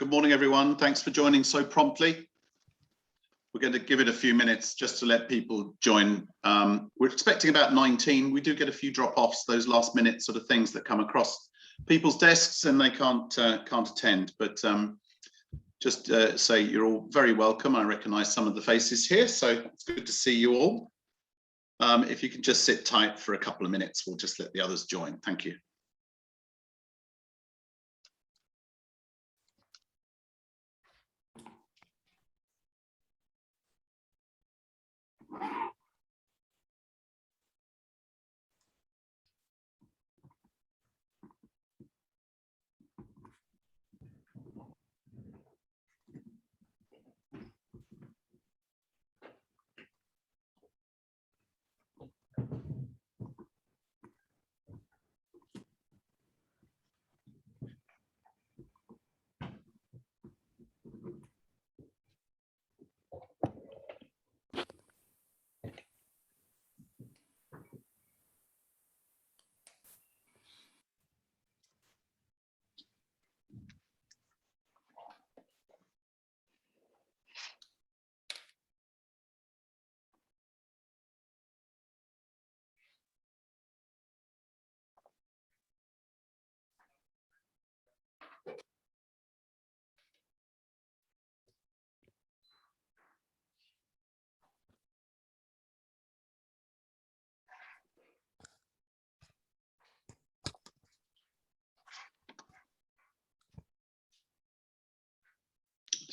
Good morning, everyone. Thanks for joining so promptly. We're going to give it a few minutes just to let people join. We're expecting about 19. We do get a few drop-offs, those last minute sort of things that come across people's desks and they can't attend. But just say you're all very welcome. I recognise some of the faces here, so it's good to see you all. If you can just sit tight for a couple of minutes, we'll just let the others join. Thank you.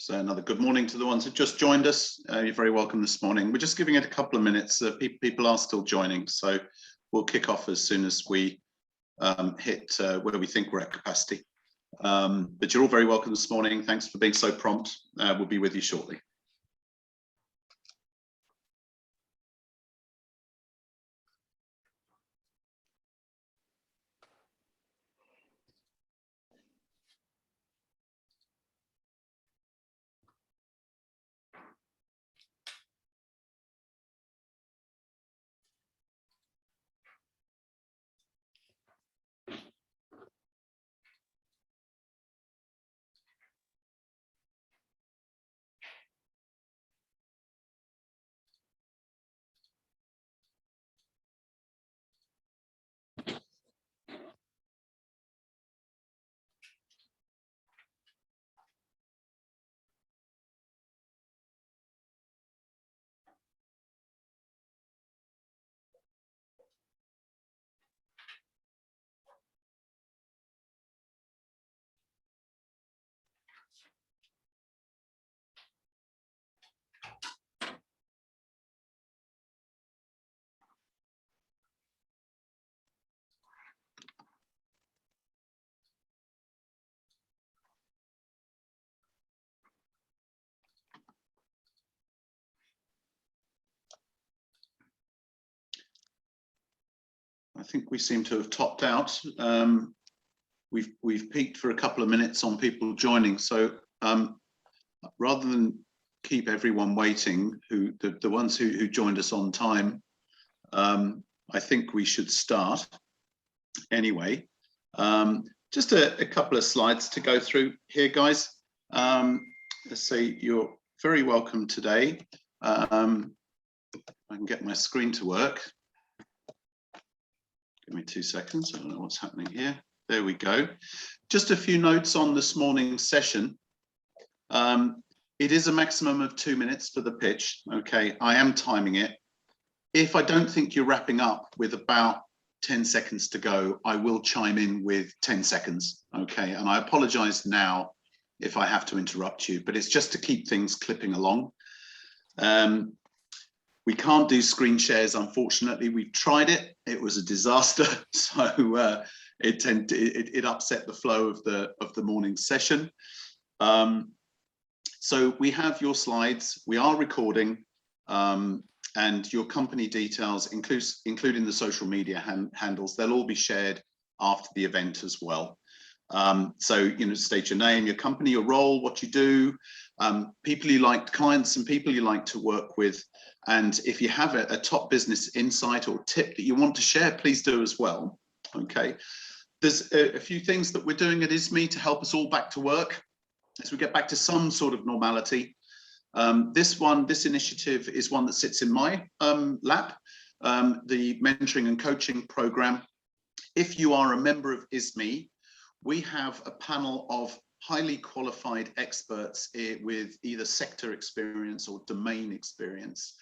So another good morning to the ones who just joined us. You're very welcome this morning. We're just giving it a couple of minutes. People are still joining, so we'll kick off as soon as we hit where we think we're at capacity. But you're all very welcome this morning. Thanks for being so prompt. We'll be with you shortly. I think we seem to have topped out. We've peaked for a couple of minutes on people joining, so rather than keep everyone waiting, the ones who joined us on time, I think we should start anyway. Just a couple of slides to go through here, guys. Let's say you're very welcome today. I can get my screen to work. Give me 2 seconds. I don't know what's happening here. There we go. Just a few notes on this morning's session. It is a maximum of 2 minutes for the pitch. Okay, I am timing it. If I don't think you're wrapping up with about 10 seconds to go, I will chime in with 10 seconds. Okay, and I apologize now if I have to interrupt you, but it's just to keep things clipping along. We can't do screen shares, unfortunately. We've tried it. It was a disaster. So it upset the flow of the morning session. So we have your slides. We are recording, and your company details, including the social media handles. They'll all be shared after the event as well. So state your name, your company, your role, what you do, people you like, clients and people you like to work with. And if you have a top business insight or tip that you want to share, please do as well. Okay, there's a few things that we're doing at ISME to help us all back to work. as we get back to some sort of normality. This initiative is one that sits in my lap, the mentoring and coaching program. If you are a member of ISME, we have a panel of highly qualified experts with either sector experience or domain experience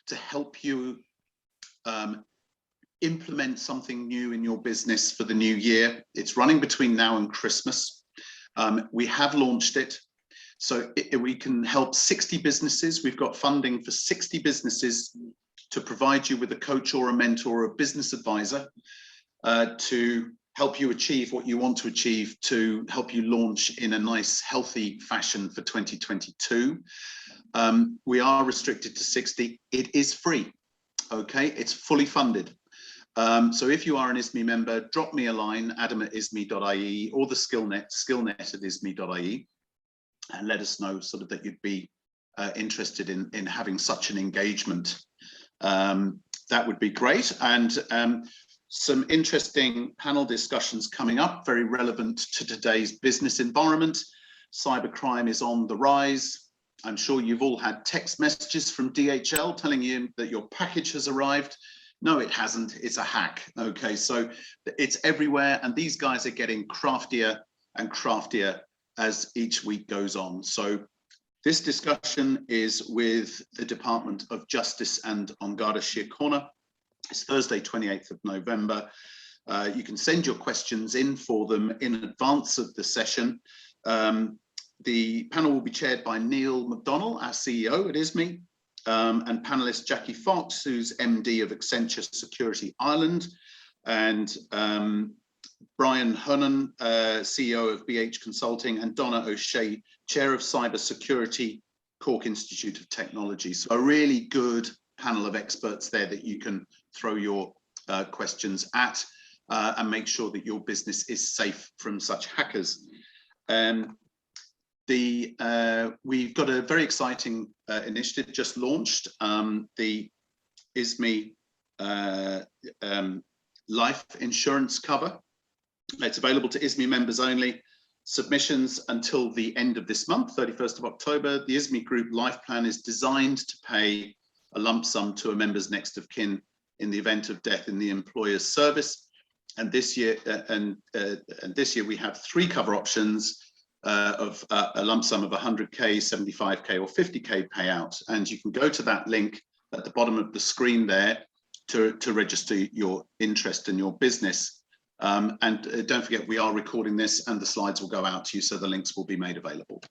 to help you implement something new in your business for the new year. It's running between now and Christmas. We have launched it, so we can help 60 businesses. We've got funding for 60 businesses to provide you with a coach or a mentor or a business advisor to help you achieve what you want to achieve, to help you launch in a nice, healthy fashion for 2022. We are restricted to 60. It is free, okay? It's fully funded. So if you are an ISME member, drop me a line, adam@isme.ie, or the skillnet@isme.ie, and let us know sort of that you'd be interested in having such an engagement. That would be great. And some interesting panel discussions coming up, very relevant to today's business environment. Cybercrime is on the rise. I'm sure you've all had text messages from DHL telling you that your package has arrived. No, it hasn't. It's a hack. Okay, so it's everywhere, and these guys are getting craftier and craftier as each week goes on. So this discussion is with the Department of Justice and An Garda Síochána. It's Thursday, 28th of November. You can send your questions in for them in advance of the session. The panel will be chaired by Neil McDonnell, our CEO at ISME, and panelist Jackie Fox, who's MD of Accenture Security Ireland, and Brian Hunnan, CEO of BH Consulting, and Donna O'Shea, Chair of Cyber Security, Cork Institute of Technology. So a really good panel of experts there that you can throw your questions at and make sure that your business is safe from such hackers. We've got a very exciting initiative just launched, the ISME life insurance cover. It's available to ISME members only. Submissions until the end of this month, 31st of October. The ISME Group Life Plan is designed to pay a lump sum to a member's next of kin in the event of death in the employer's service. And this year, we have 3 cover options of a lump sum of 100k, 75k, or 50k payout. And you can go to that link at the bottom of the screen there to register your interest in your business. And don't forget, we are recording this, and the slides will go out to you, so the links will be made available.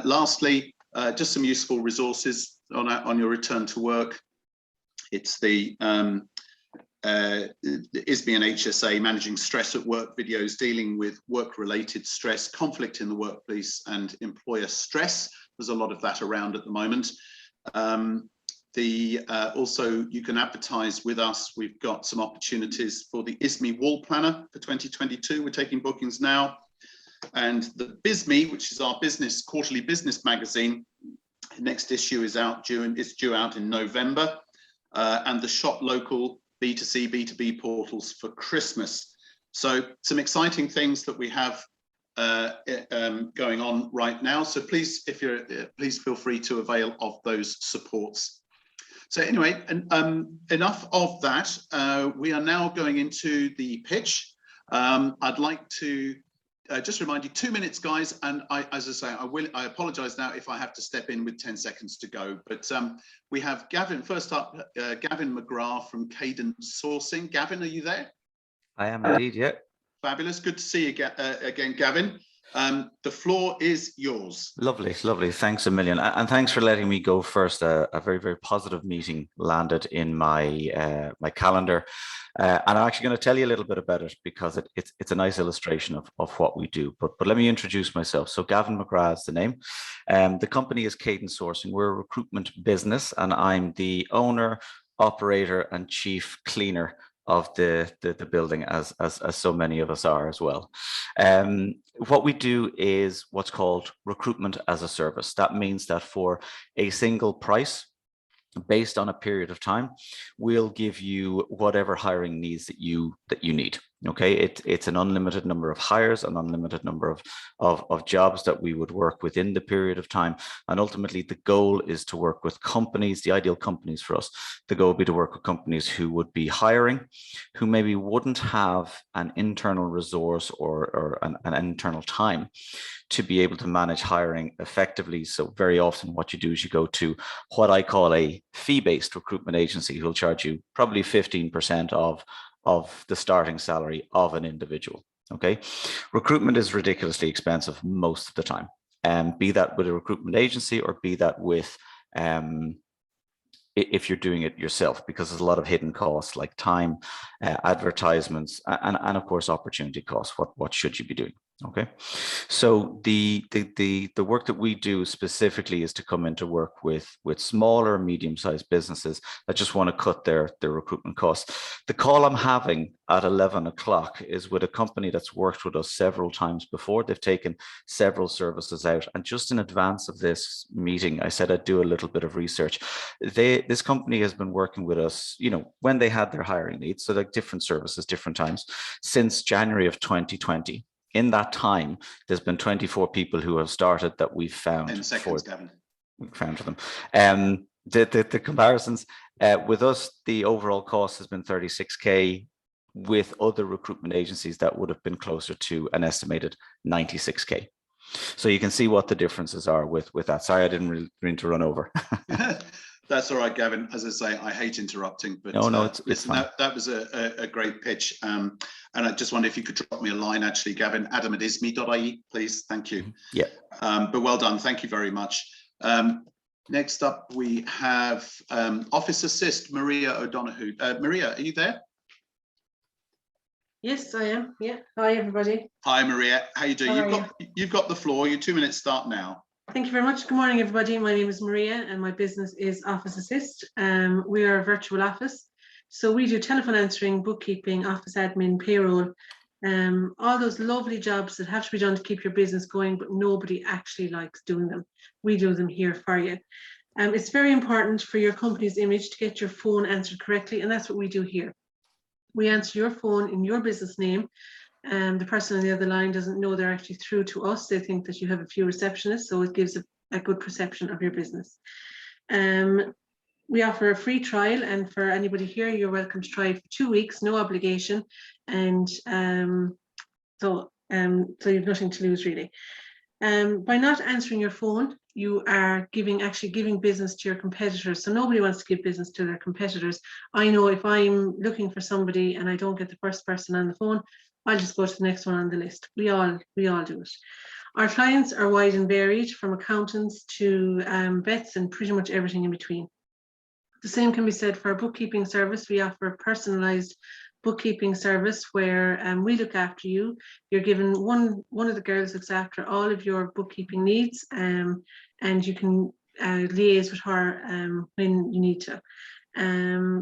Lastly, just some useful resources on your return to work. It's the ISME and HSA Managing Stress at Work videos dealing with work-related stress, conflict in the workplace, and employer stress. There's a lot of that around at the moment. Also, you can advertise with us. We've got some opportunities for the ISME Wall Planner for 2022. We're taking bookings now. And the BISME, which is our quarterly business magazine, next issue is due out in November. And the Shop Local B2C, B2B portals for Christmas. So some exciting things that we have going on right now. So please, please feel free to avail of those supports. So anyway, enough of that. We are now going into the pitch. I'd like to just remind you, 2 minutes, guys. And as I say, I apologize now if I have to step in with 10 seconds to go. But we have Gavin, first up, Gavin McGrath from Cadence Sourcing. Gavin, are you there? I am indeed, yeah. Fabulous. Good to see you again, Gavin. The floor is yours. Lovely, lovely. Thanks a million. And thanks for letting me go first. A very, very positive meeting landed in my my calendar. And I'm actually going to tell you a little bit about it because it's a nice illustration of what we do. But let me introduce myself. So Gavin McGrath is the name. The company is Cadence Sourcing. We're a recruitment business, and I'm the owner, operator, and chief cleaner of the building, as so many of us are as well. What we do is what's called recruitment as a service. That means that for a single price, based on a period of time, we'll give you whatever hiring needs that you need. Okay, it's an unlimited number of hires, an unlimited number of jobs that we would work within the period of time. And ultimately, the goal is to work with companies, the ideal companies for us. The goal would be to work with companies who would be hiring, who maybe wouldn't have an internal resource or an internal time to be able to manage hiring effectively. So very often what you do is you go to what I call a fee-based recruitment agency who'll charge you probably 15% of the starting salary of an individual. Okay, recruitment is ridiculously expensive most of the time, and be that with a recruitment agency or be that with if you're doing it yourself, because there's a lot of hidden costs like time, advertisements, and of course opportunity costs. What should you be doing? Okay, so the work that we do specifically is to come into work with smaller, medium-sized businesses that just want to cut their recruitment costs. The call I'm having at 11 o'clock is with a company that's worked with us several times before. They've taken several services out, and just in advance of this meeting, I said I'd do a little bit of research. This company has been working with us, you know, when they had their hiring needs, so like different services, different times, since January of 2020. In that time, there's been 24 people who have started that we've found. 10 seconds, Gavin. We found for them. The comparisons with us, the overall cost has been 36K. With other recruitment agencies, that would have been closer to an estimated 96K. So you can see what the differences are with that. Sorry, I didn't really mean to run over. That's all right, Gavin. As I say, I hate interrupting, but no, it's fine. That was a great pitch. And I just wonder if you could drop me a line, actually, Gavin, adam@isme.ie, please. Thank you. Yeah. But well done. Thank you very much. Next up, we have Office Assist, Maria O'Donoghue. Maria, are you there? Yes, I am. Yeah. Hi, everybody. Hi, Maria. How you doing? You've got the floor. Your 2 minutes start now. Thank you very much. Good morning, everybody. My name is Maria and my business is Office Assist. We are a virtual office. So we do telephone answering, bookkeeping, office admin, payroll, all those lovely jobs that have to be done to keep your business going, but nobody actually likes doing them. We do them here for you. It's very important for your company's image to get your phone answered correctly, and that's what we do here. We answer your phone in your business name. The person on the other line doesn't know they're actually through to us. They think that you have a few receptionists, so it gives a good perception of your business. We offer a free trial, and for anybody here, you're welcome to try it for 2 weeks, no obligation, and so you've nothing to lose really. By not answering your phone, you are actually giving business to your competitors. So nobody wants to give business to their competitors. I know if I'm looking for somebody and I don't get the first person on the phone, I'll just go to the next one on the list. We all do it. Our clients are wide and varied, from accountants to vets and pretty much everything in between. The same can be said for our bookkeeping service. We offer a personalized bookkeeping service where we look after you. You're given one of the girls looks after all of your bookkeeping needs, and you can liaise with her when you need to.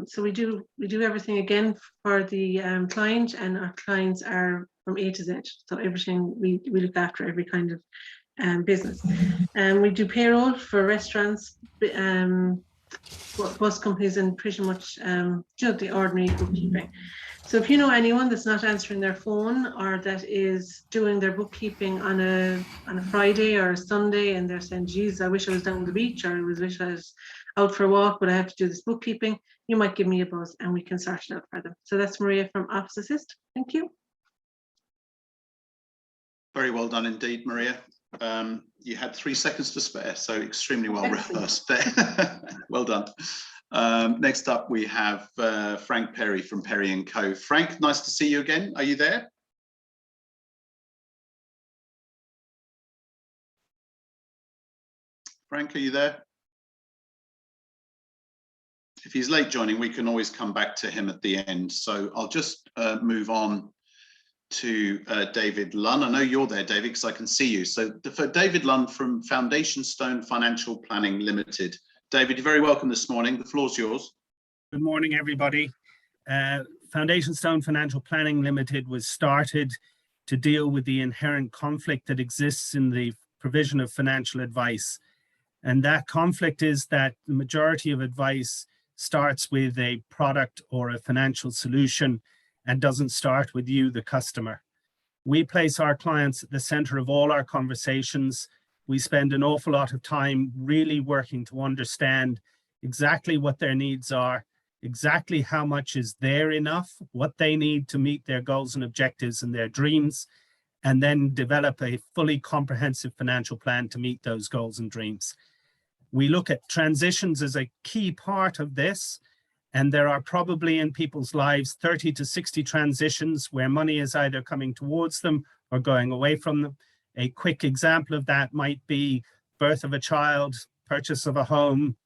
So we do everything again for the client, and our clients are from A to Z. So everything we look after, every kind of business. We do payroll for restaurants, bus companies, and pretty much the ordinary bookkeeping. So if you know anyone that's not answering their phone, or that is doing their bookkeeping on a Friday or a Sunday, and they're saying, geez, I wish I was down on the beach, or I wish I was out for a walk, but I have to do this bookkeeping, you might give me a buzz and we can sort it out for them. So that's Maria from Office Assist. Thank you. Very well done indeed, Maria. You had 3 seconds to spare, so extremely well rehearsed there. Well done. Next up, we have Frank Perry from Perry & Co. Frank, nice to see you again. Are you there? Frank, are you there? If he's late joining, we can always come back to him at the end. So I'll just move on to David Lunn. I know you're there, David, because I can see you. So for David Lunn from Foundation Stone Financial Planning Limited. David, you're very welcome this morning. The floor's yours. Good morning, everybody. Foundation Stone Financial Planning Limited was started to deal with the inherent conflict that exists in the provision of financial advice. And that conflict is that the majority of advice starts with a product or a financial solution, and doesn't start with you, the customer. We place our clients at the center of all our conversations. We spend an awful lot of time really working to understand exactly what their needs are, exactly how much is there enough, what they need to meet their goals and objectives and their dreams, and then develop a fully comprehensive financial plan to meet those goals and dreams. We look at transitions as a key part of this, and there are probably in people's lives 30 to 60 transitions where money is either coming towards them or going away from them. A quick example of that might be birth of a child, purchase of a home,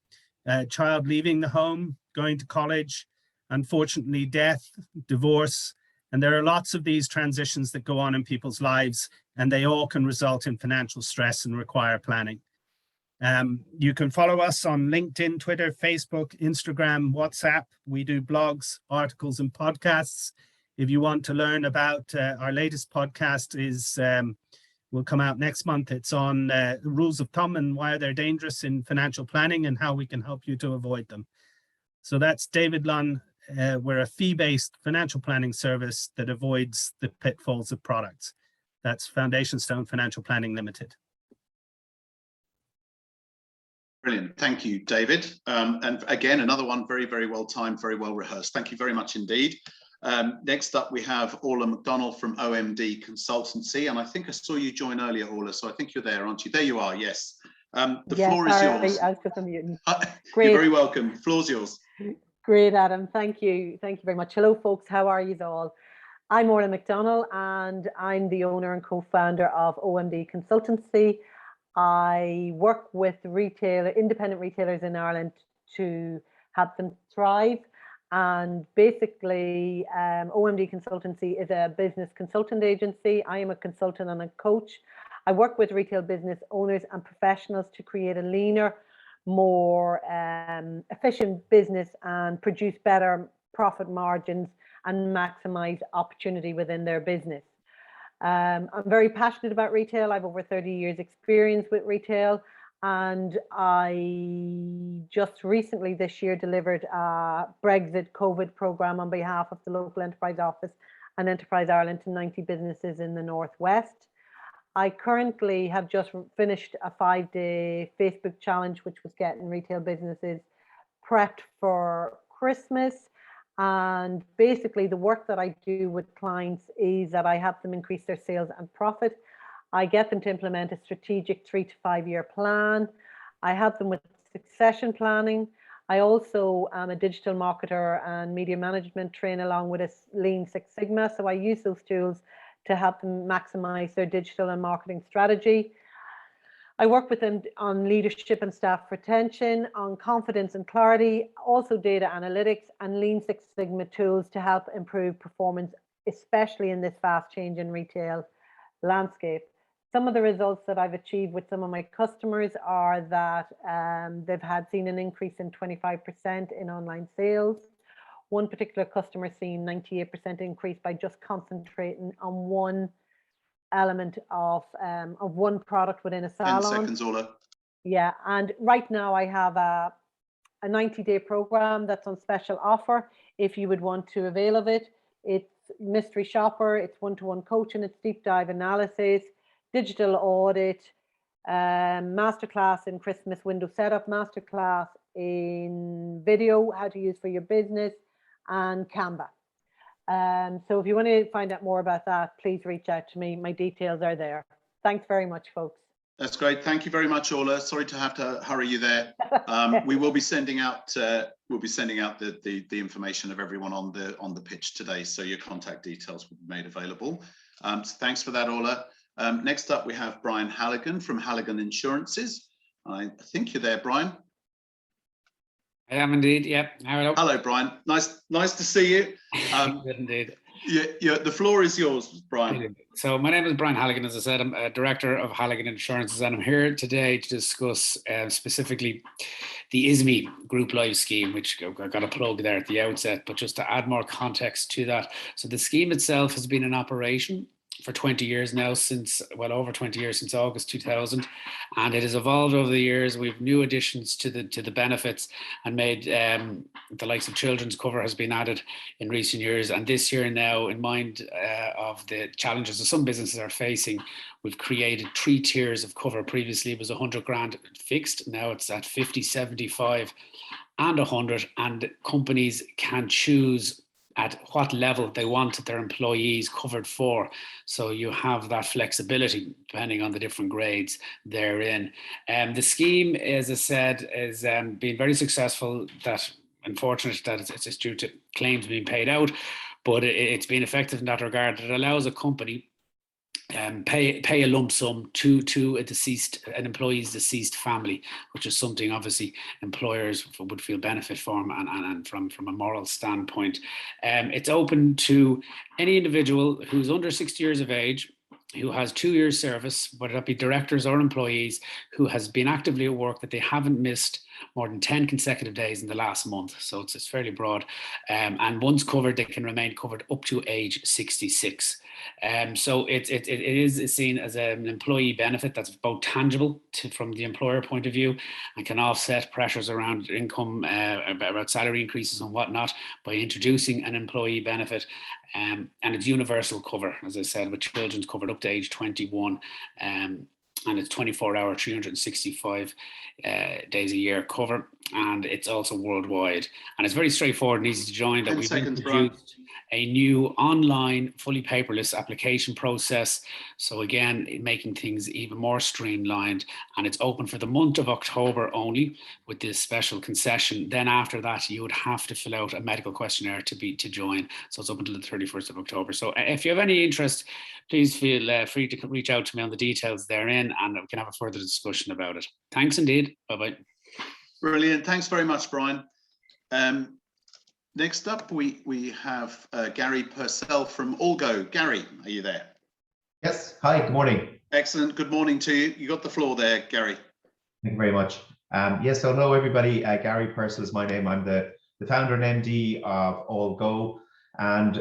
a child leaving the home, going to college, unfortunately death, divorce, and there are lots of these transitions that go on in people's lives, and they all can result in financial stress and require planning. You can follow us on LinkedIn, Twitter, Facebook, Instagram, WhatsApp. We do blogs, articles, and podcasts. If you want to learn about our latest podcast will come out next month. It's on rules of thumb and why they're dangerous in financial planning and how we can help you to avoid them. So that's David Lunn. We're a fee-based financial planning service that avoids the pitfalls of products. That's Foundation Stone Financial Planning Limited. Brilliant. Thank you, David. And again, another one very, very well timed, very well rehearsed. Thank you very much indeed. Next up, we have Orla McDonnell from OMD Consultancy. And I think I saw you join earlier, Orla, so I think you're there, aren't you? There you are, yes. The floor is yours. I was just unmuting. You're very welcome. The floor's yours. Great, Adam. Thank you. Thank you very much. Hello, folks. How are you all? I'm Orla McDonnell, and I'm the owner and co-founder of OMD Consultancy. I work with independent retailers in Ireland to help them thrive. And basically, OMD Consultancy is a business consultant agency. I am a consultant and a coach. I work with retail business owners and professionals to create a leaner, more efficient business and produce better profit margins and maximize opportunity within their business. I'm very passionate about retail. I have over 30 years experience with retail, and I just recently this year delivered a Brexit COVID program on behalf of the local enterprise office and Enterprise Ireland to 90 businesses in the Northwest. I currently have just finished a 5-day Facebook challenge, which was getting retail businesses prepped for Christmas. And basically the work that I do with clients is that I help them increase their sales and profit. I get them to implement a strategic 3 to 5 year plan. I help them with succession planning. I also am a digital marketer and media management trainer along with a Lean Six Sigma. So I use those tools to help them maximize their digital and marketing strategy. I work with them on leadership and staff retention, on confidence and clarity, also data analytics and Lean Six Sigma tools to help improve performance, especially in this fast change in retail landscape. Some of the results that I've achieved with some of my customers are that they've seen an increase in 25% in online sales. One particular customer seen 98% increase by just concentrating on one element of one product within a salon. 10 seconds, Orla. Yeah, and right now I have a 90-day program that's on special offer. If you would want to avail of it, it's mystery shopper, it's one-to-one coaching, it's deep dive analysis, digital audit, masterclass in Christmas window setup, masterclass in video, how to use for your business, and Canva. So if you want to find out more about that, please reach out to me. My details are there. Thanks very much, folks. That's great. Thank you very much, Orla. Sorry to have to hurry you there. We will be sending out the information of everyone on the pitch today, so your contact details will be made available. So thanks for that, Orla. Next up, we have Brian Halligan from Halligan Insurances. I think you're there, Brian. I am indeed. Yep. Hello, Brian. Nice to see you. Good indeed. Yeah, the floor is yours, Brian. So my name is Brian Halligan. As I said, I'm a director of Halligan Insurances, and I'm here today to discuss specifically the ISME Group Life Scheme, which I've got a plug there at the outset, but just to add more context to that. So the scheme itself has been in operation for 20 years now, since, well, over 20 years, since August 2000, and it has evolved over the years. We've new additions to the benefits, and made the likes of children's cover has been added in recent years. And this year now, in mind of the challenges that some businesses are facing, we've created 3 tiers of cover. Previously it was 100 grand fixed, now it's at 50, 75 and 100, and companies can choose at what level they want their employees covered for. So you have that flexibility depending on the different grades therein. The scheme, as I said, is been very successful. That unfortunate that it's due to claims being paid out, but it's been effective in that regard. It allows a company pay a lump sum to an employee's deceased family, which is something obviously employers would feel benefit from, and from a moral standpoint. It's open to any individual who's under 60 years of age, who has 2 years service, whether that be directors or employees, who has been actively at work, that they haven't missed more than 10 consecutive days in the last month. So it's fairly broad. And once covered, they can remain covered up to age 66. So it is seen as an employee benefit that's both tangible from the employer point of view, and can offset pressures around income, about salary increases and whatnot, by introducing an employee benefit. And it's universal cover, as I said, with children's covered up to age 21. And it's 24-hour, 365 days a year cover, and it's also worldwide. And it's very straightforward and easy to join. That we've introduced a new online, fully paperless application process. So again, making things even more streamlined. And it's open for the month of October only, with this special concession. Then after that, you would have to fill out a medical questionnaire to join. So it's open until the 31st of October. So if you have any interest, please feel free to reach out to me on the details therein, and we can have a further discussion about it. Thanks indeed. Bye-bye. Brilliant. Thanks very much, Brian. Next up, we have Gary Purcell from Allgo. Gary, are you there? Yes. Hi, good morning. Excellent. Good morning to you. You got the floor there, Gary. Thank you very much. Yes, so hello, everybody. Gary Purcell is my name. I'm the founder and MD of Allgo. And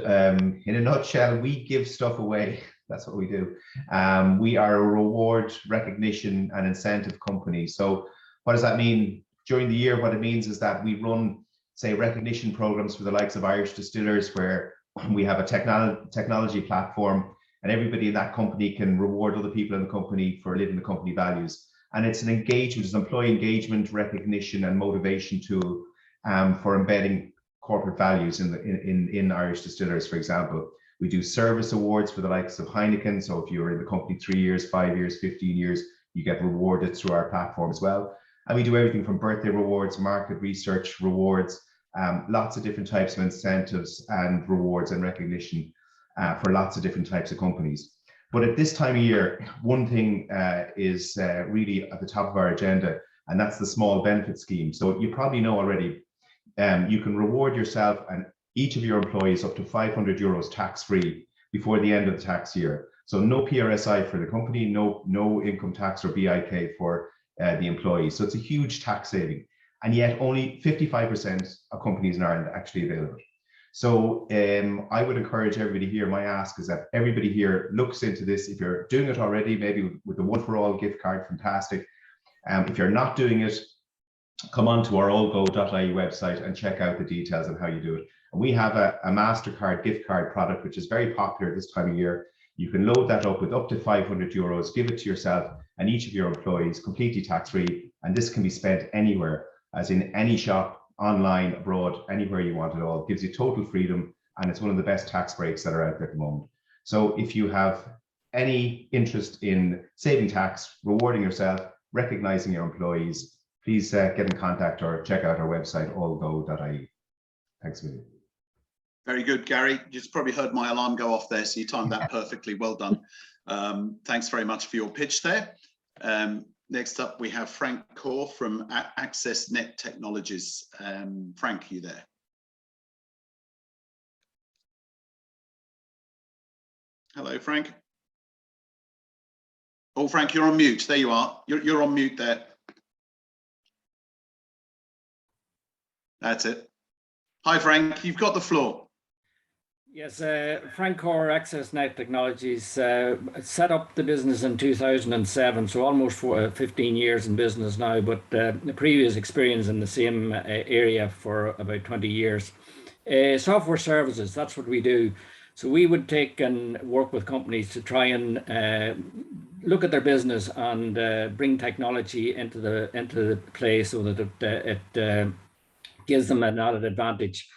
in a nutshell, we give stuff away. That's what we do. We are a reward, recognition, and incentive company. So what does that mean? During the year, what it means is that we run, say, recognition programs for the likes of Irish distillers, where we have a technology platform, and everybody in that company can reward other people in the company for living the company values. And it's an engagement, it's an employee engagement, recognition, and motivation tool for embedding corporate values in Irish distillers, for example. We do service awards for the likes of Heineken. So if you're in the company 3 years, 5 years, 15 years, you get rewarded through our platform as well. And we do everything from birthday rewards, market research rewards, lots of different types of incentives and rewards and recognition for lots of different types of companies. But at this time of year, one thing is really at the top of our agenda, and that's the small benefit scheme. So you probably know already, you can reward yourself and each of your employees up to 500 euros tax-free before the end of the tax year. So no PRSI for the company, no income tax or BIK for the employees. So it's a huge tax saving, and yet only 55% of companies in Ireland actually avail of it. So I would encourage everybody here, my ask is that everybody here looks into this. If you're doing it already, maybe with the One for All gift card, fantastic. If you're not doing it, come on to our allgo.ie website and check out the details on how you do it. And we have a MasterCard gift card product, which is very popular this time of year. You can load that up with up to 500 euros, give it to yourself and each of your employees, completely tax-free. And this can be spent anywhere, as in any shop, online, abroad, anywhere you want it all. It gives you total freedom, and it's one of the best tax breaks that are out there at the moment. So if you have any interest in saving tax, rewarding yourself, recognizing your employees, please get in contact or check out our website, allgo.ie. Thanks, William. Very good, Gary. You just probably heard my alarm go off there, so you timed that perfectly. Well done. Thanks very much for your pitch there. Next up, we have Frank Core from AccessNet Technologies. Frank, are you there? Hello, Frank. Oh, Frank, you're on mute. There you are. You're on mute there. That's it. Hi, Frank. You've got the floor. Yes, Frank Core, AccessNet Technologies, set up the business in 2007, so almost 15 years in business now, but the previous experience in the same area for about 20 years. Software services, that's what we do. So we would take and work with companies to try and look at their business and bring technology into the play so that it gives them an added advantage.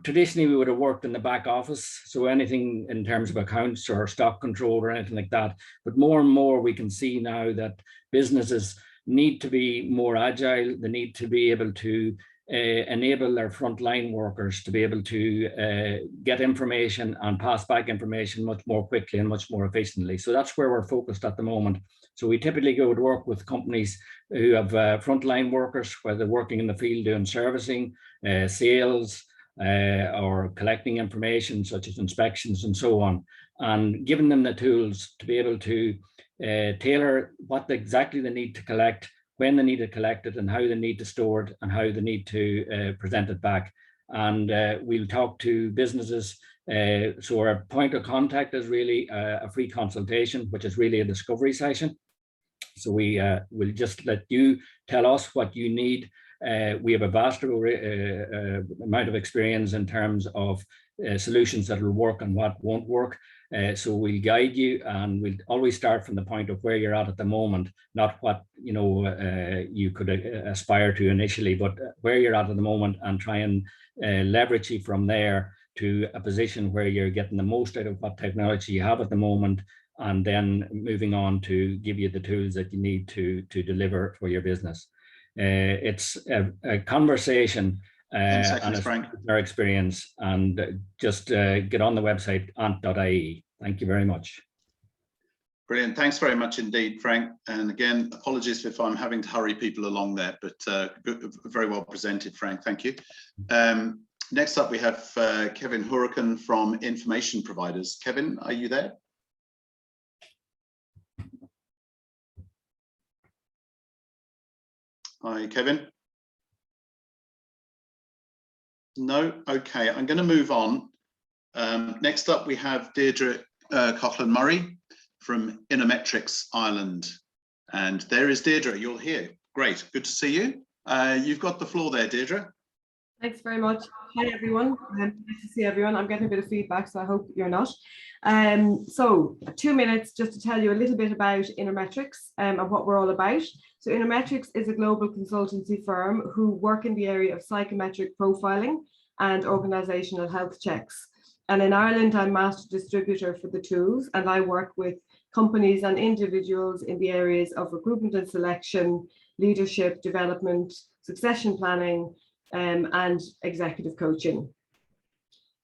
Traditionally, we would have worked in the back office, so anything in terms of accounts or stock control or anything like that. But more and more, we can see now that businesses need to be more agile. They need to be able to enable their frontline workers to be able to get information and pass back information much more quickly and much more efficiently. So that's where we're focused at the moment. So we typically go to work with companies who have frontline workers, whether working in the field doing servicing, sales, or collecting information such as inspections and so on, and giving them the tools to be able to tailor what exactly they need to collect, when they need to collect it, and how they need to store it, and how they need to present it back. And we'll talk to businesses. So our point of contact is really a free consultation, which is really a discovery session. So we will just let you tell us what you need. We have a vast amount of experience in terms of solutions that will work and what won't work. So we'll guide you, and we'll always start from the point of where you're at the moment, not what you could aspire to initially, but where you're at the moment, and try and leverage you from there to a position where you're getting the most out of what technology you have at the moment, and then moving on to give you the tools that you need to deliver for your business. It's a conversation and our experience, and just get on the website ant.ie. Thank you very much. Brilliant. Thanks very much indeed, Frank. And again, apologies if I'm having to hurry people along there, but very well presented, Frank. Thank you. Next up, we have Kevin Huracan from Information Providers. Kevin, are you there? Hi, Kevin. No? Okay, I'm going to move on. Next up, we have Deirdre Coughlin-Murray from Innermetrix Ireland. And there is Deirdre, you're here. Great, good to see you. You've got the floor there, Deirdre. Thanks very much. Hi, everyone. Nice to see everyone. I'm getting a bit of feedback, so I hope you're not. So 2 minutes just to tell you a little bit about Innermetrix and what we're all about. So Innermetrix is a global consultancy firm who work in the area of psychometric profiling and organizational health checks. And in Ireland, I'm master distributor for the tools, and I work with companies and individuals in the areas of recruitment and selection, leadership, development, succession planning, and executive coaching.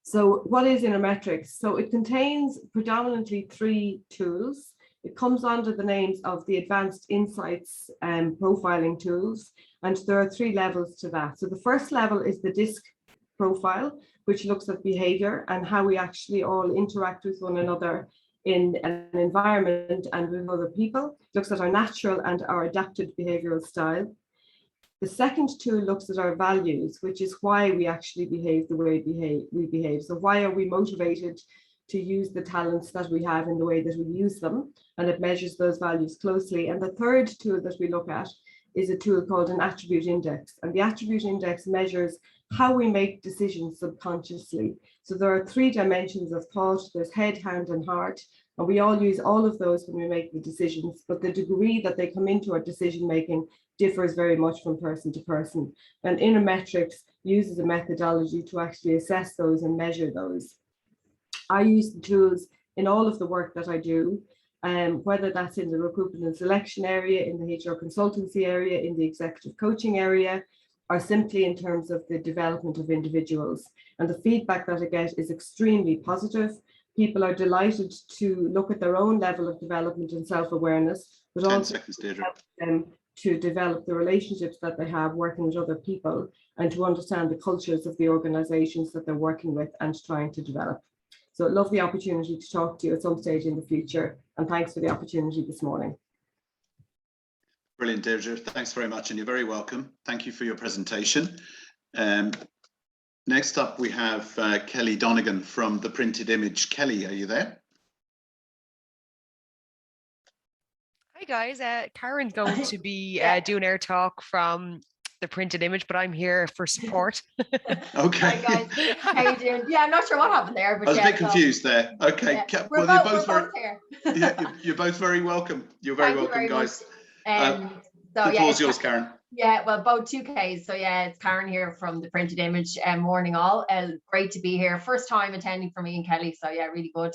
So what is Innermetrix? So it contains predominantly 3 tools. It comes under the names of the Advanced Insights profiling tools, and there are 3 levels to that. So the first level is the DISC profile, which looks at behavior and how we actually all interact with one another in an environment and with other people. It looks at our natural and our adapted behavioral style. The second tool looks at our values, which is why we actually behave the way we behave. So why are we motivated to use the talents that we have in the way that we use them? And it measures those values closely. And the third tool that we look at is a tool called an attribute index. And the attribute index measures how we make decisions subconsciously. So there are 3 dimensions of thought. There's head, hand, and heart. And we all use all of those when we make the decisions, but the degree that they come into our decision making differs very much from person to person. And Innermetrix uses a methodology to actually assess those and measure those. I use the tools in all of the work that I do, whether that's in the recruitment and selection area, in the HR consultancy area, in the executive coaching area, or simply in terms of the development of individuals. And the feedback that I get is extremely positive. People are delighted to look at their own level of development and self-awareness, but also help them to develop the relationships that they have working with other people, and to understand the cultures of the organizations that they're working with and trying to develop. So I'd love the opportunity to talk to you at some stage in the future, and thanks for the opportunity this morning. Brilliant, Deirdre. Thanks very much, and you're very welcome. Thank you for your presentation. Next up, we have Kelly Donegan from The Printed Image. Kelly, are you there? Hi guys, Karen's going to be doing our talk from The Printed Image, but I'm here for support. Okay. Hi guys, how you doing? Yeah, I'm not sure what happened there, but I was a bit confused there. Okay. Yeah. Well, We're you're both very, here. yeah, you're both very welcome. You're very welcome, guys. So The yeah, floor's yours, Karen. Yeah, well, both 2Ks. So yeah, it's Karen here from The Printed Image. Morning all. Great to be here. First time attending for me and Kelly. So yeah, really good.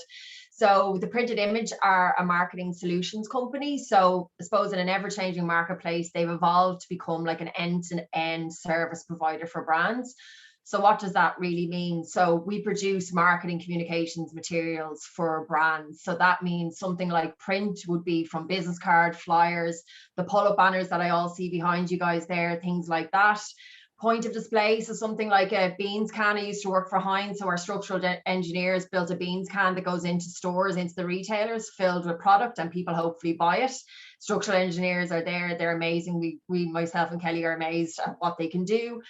So The Printed Image are a marketing solutions company. So I suppose in an ever-changing marketplace, they've evolved to become like an end-to-end service provider for brands. So what does that really mean? So we produce marketing communications materials for brands. So that means something like print would be from business card, flyers, the pull-up banners that I all see behind you guys there, things like that. Point of display, so something like a beans can. I used to work for Heinz, so our structural engineers built a beans can that goes into stores, into the retailers, filled with product, and people hopefully buy it. Structural engineers are there, they're amazing. We myself and Kelly are amazed at what they can do.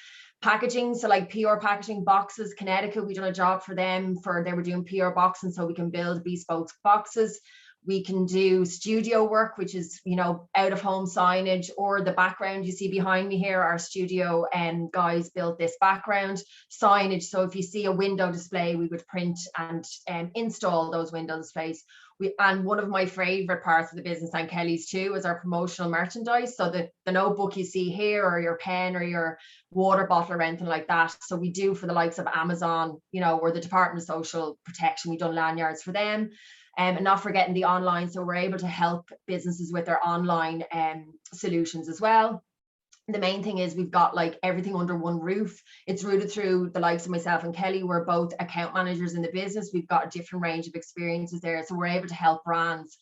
Packaging, so like PR packaging boxes, Connecticut, we done a job for them they were doing PR boxing, so we can build bespoke boxes. We can do studio work, which is, you know, out of home signage, or the background you see behind me here, our studio guys built this background signage. So if you see a window display, we would print and install those window displays. And one of my favorite parts of the business, and Kelly's too, is our promotional merchandise. So the notebook you see here, or your pen, or your water bottle, or anything like that. So we do for the likes of Amazon, you know, or the Department of Social Protection, we've done lanyards for them. And not forgetting the online. So we're able to help businesses with their online solutions as well. The main thing is we've got like everything under one roof. It's rooted through the likes of myself and Kelly. We're both account managers in the business. We've got a different range of experiences there. So we're able to help brands,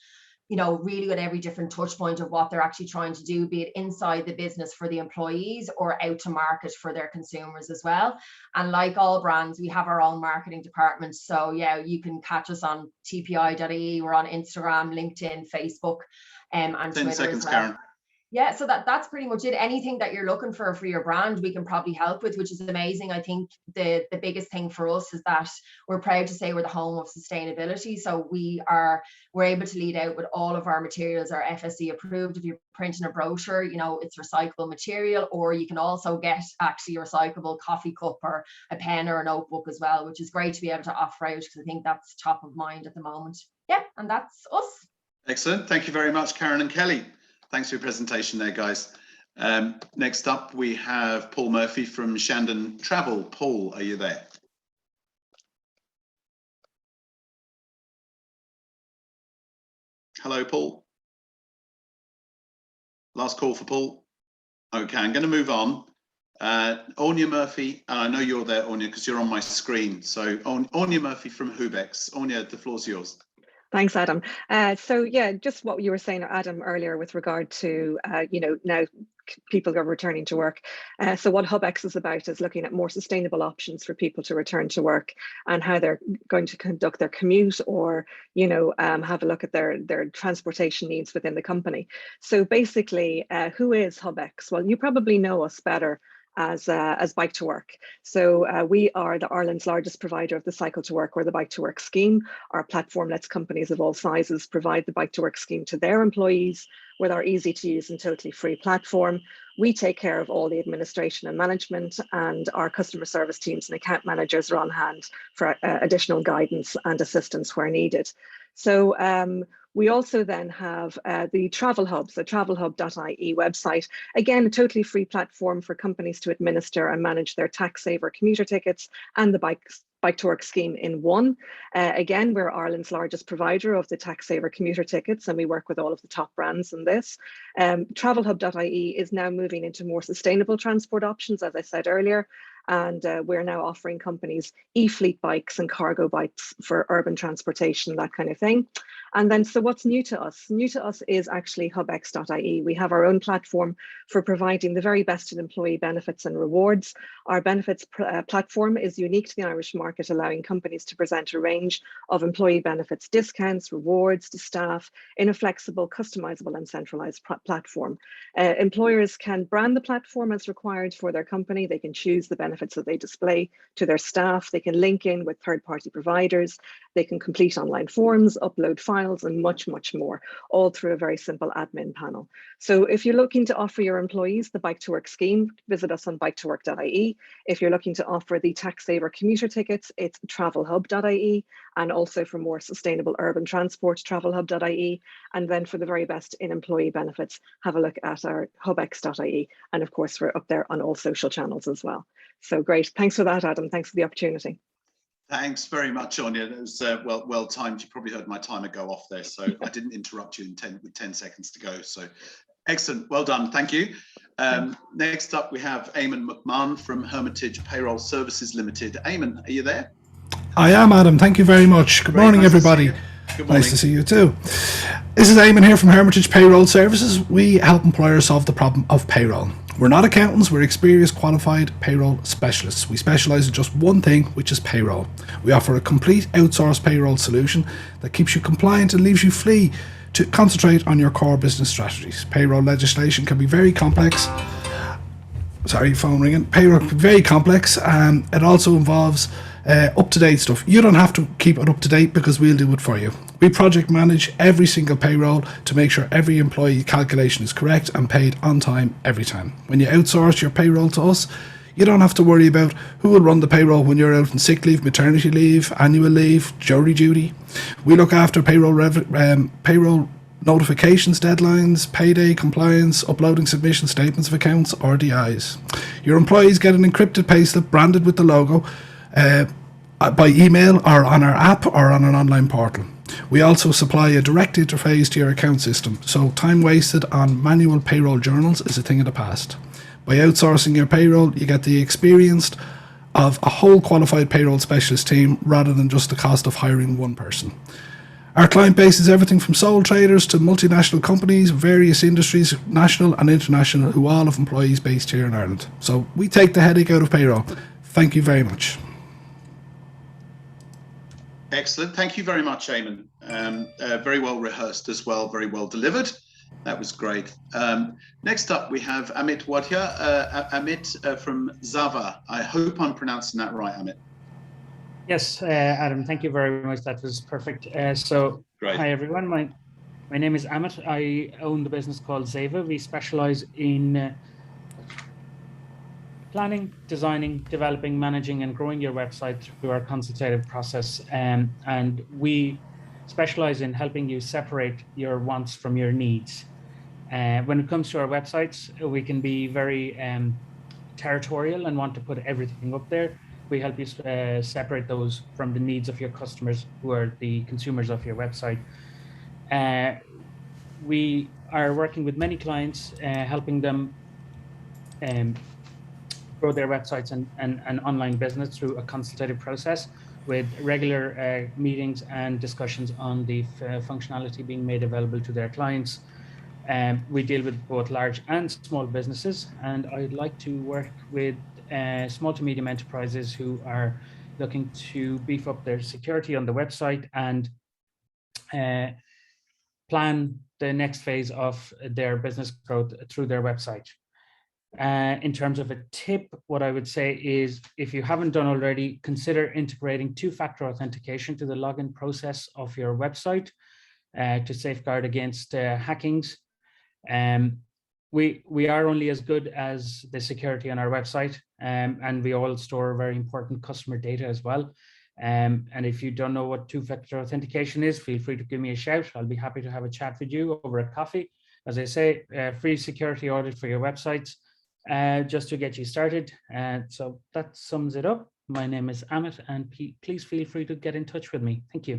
you know, really at every different touch point of what they're actually trying to do, be it inside the business for the employees or out to market for their consumers as well. And like all brands, we have our own marketing department. So yeah, you can catch us on tpi.ie. We're on Instagram, LinkedIn, Facebook, and 10 Twitter seconds, as well. Karen. Yeah, so that's pretty much it. Anything that you're looking for your brand, we can probably help with, which is amazing. I think the biggest thing for us is that we're proud to say we're the home of sustainability. So we're able to lead out with all of our materials are FSC approved. If you're printing a brochure, you know, it's recyclable material, or you can also get actually a recyclable coffee cup or a pen or a notebook as well, which is great to be able to offer out, because I think that's top of mind at the moment. Yeah, and that's us. Excellent. Thank you very much, Karen and Kelly. Thanks for your presentation there, guys. Next up, we have Paul Murphy from Shandon Travel. Paul, are you there? Hello, Paul. Last call for Paul. Okay, I'm going to move on. Anya Murphy, I know you're there, Anya, because you're on my screen. So Anya Murphy from Hubex. Anya, the floor's yours. Thanks, Adam. So yeah, just what you were saying, Adam, earlier with regard to, you know, now people are returning to work. So what Hubex is about is looking at more sustainable options for people to return to work and how they're going to conduct their commute, or, you know, have a look at their transportation needs within the company. So basically, who is Hubex? Well, you probably know us better as Bike to Work. So we are Ireland's largest provider of the Cycle to Work or the Bike to Work scheme. Our platform lets companies of all sizes provide the Bike to Work scheme to their employees with our easy to use and totally free platform. We take care of all the administration and management, and our customer service teams and account managers are on hand for additional guidance and assistance where needed. So we also then have the Travel Hub, the travelhub.ie website. Again, a totally free platform for companies to administer and manage their tax saver commuter tickets and the Bike to Work scheme in one. Again, we're Ireland's largest provider of the tax saver commuter tickets, and we work with all of the top brands in this. Travelhub.ie is now moving into more sustainable transport options, as I said earlier. And we're now offering companies e-fleet bikes and cargo bikes for urban transportation, that kind of thing. And then, so what's new to us? New to us is actually Hubex.ie. We have our own platform for providing the very best in employee benefits and rewards. Our benefits platform is unique to the Irish market, allowing companies to present a range of employee benefits, discounts, rewards to staff in a flexible, customizable and centralized platform. Employers can brand the platform as required for their company. They can choose the benefits benefits that they display to their staff. They can link in with third-party providers. They can complete online forms, upload files, and much, much more, all through a very simple admin panel. So if you're looking to offer your employees the Bike to Work scheme, visit us on biketowork.ie. If you're looking to offer the tax saver commuter tickets, it's travelhub.ie, and also for more sustainable urban transport, travelhub.ie. And then for the very best in employee benefits, have a look at our hubex.ie. And of course, we're up there on all social channels as well. So great. Thanks for that, Adam. Thanks for the opportunity. Thanks very much, Anya. That was well timed. You probably heard my timer go off there, so I didn't interrupt you with 10 seconds to go. So excellent. Well done. Thank you. Next up, we have Eamon McMahon from Hermitage Payroll Services Limited. Eamon, are you there? I am, Adam. Thank you very much. Good morning, everybody. Good morning. Nice to see you too. This is Eamon here from Hermitage Payroll Services. We help employers solve the problem of payroll. We're not accountants, we're experienced, qualified payroll specialists. We specialise in just one thing, which is payroll. We offer a complete outsourced payroll solution that keeps you compliant and leaves you free to concentrate on your core business strategies. Payroll legislation can be very complex. Sorry, phone ringing. Payroll can be very complex, and it also involves up-to-date stuff. You don't have to keep it up to date because we'll do it for you. We project manage every single payroll to make sure every employee calculation is correct and paid on time every time. When you outsource your payroll to us, you don't have to worry about who will run the payroll when you're out on sick leave, maternity leave, annual leave, jury duty. We look after payroll notifications, deadlines, payday, compliance, uploading submission statements of accounts, RDIs. Your employees get an encrypted payslip branded with the logo by email or on our app or on an online portal. We also supply a direct interface to your account system, so time wasted on manual payroll journals is a thing of the past. By outsourcing your payroll, you get the experience of a whole qualified payroll specialist team rather than just the cost of hiring one person. Our client base is everything from sole traders to multinational companies, various industries, national and international, who all have employees based here in Ireland. So we take the headache out of payroll. Thank you very much. Excellent. Thank you very much, Eamon. Very well rehearsed as well, very well delivered. That was great. Next up, we have Amit Wadhya. Amit from Zava. I hope I'm pronouncing that right, Amit. Yes, Adam, thank you very much. That was perfect. Great. Hi, everyone. My name is Amit. I own the business called Zava. We specialize in planning, designing, developing, managing, and growing your website through our consultative process. And we specialize in helping you separate your wants from your needs. When it comes to our websites, we can be very territorial and want to put everything up there. We help you separate those from the needs of your customers, who are the consumers of your website. We are working with many clients, helping them grow their websites and online business through a consultative process with regular meetings and discussions on the functionality being made available to their clients. We deal with both large and small businesses, and I'd like to work with small to medium enterprises who are looking to beef up their security on the website and plan the next phase of their business growth through their website. In terms of a tip, what I would say is, if you haven't done already, consider integrating two-factor authentication to the login process of your website to safeguard against hackings. We are only as good as the security on our website, and we all store very important customer data as well. And if you don't know what two-factor authentication is, feel free to give me a shout. I'll be happy to have a chat with you over a coffee. As I say, free security audit for your websites, just to get you started. So that sums it up. My name is Amit, and please feel free to get in touch with me. Thank you.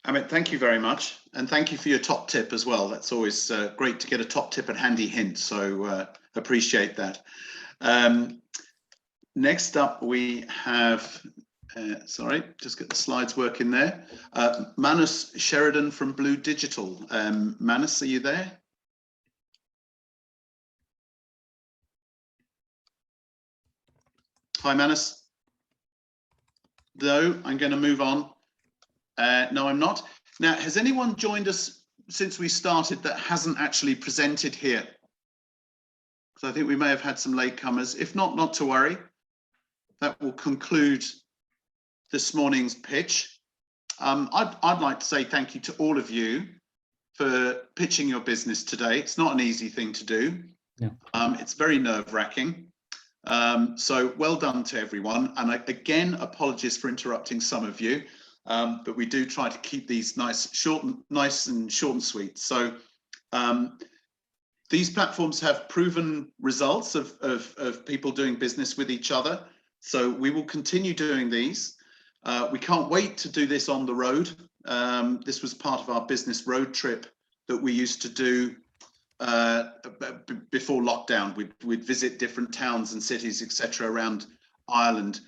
Amit, thank you very much. And thank you for your top tip as well. That's always great to get a top tip and handy hint. So appreciate that. Next up, we have, sorry, just get the slides working there. Manus Sheridan from Blue Digital. Manus, are you there? Hi, Manus. No, I'm going to move on. No, I'm not. Now, has anyone joined us since we started that hasn't actually presented here? Because I think we may have had some latecomers. If not, not to worry. that will conclude this morning's pitch. I'd like to say thank you to all of you for pitching your business today. It's not an easy thing to do. Yeah. It's very nerve-wracking. So well done to everyone. And again, apologies for interrupting some of you, but we do try to keep these nice and short and sweet. So these platforms have proven results of people doing business with each other. So we will continue doing these. We can't wait to do this on the road. This was part of our business road trip that we used to do before lockdown. We'd visit different towns and cities, etc., around Ireland,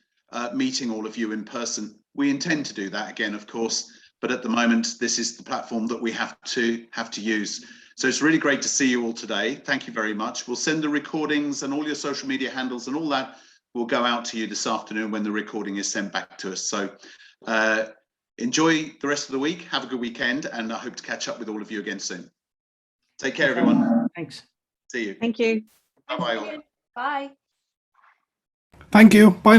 meeting all of you in person. We intend to do that again, of course, but at the moment, this is the platform that we have to use. So it's really great to see you all today. Thank you very much. We'll send the recordings and all your social media handles and all that will go out to you this afternoon when the recording is sent back to us. So enjoy the rest of the week. Have a good weekend, and I hope to catch up with all of you again soon. Take care, everyone. Thanks. See you. Thank you. Bye-bye. Bye. Thank you. Bye now.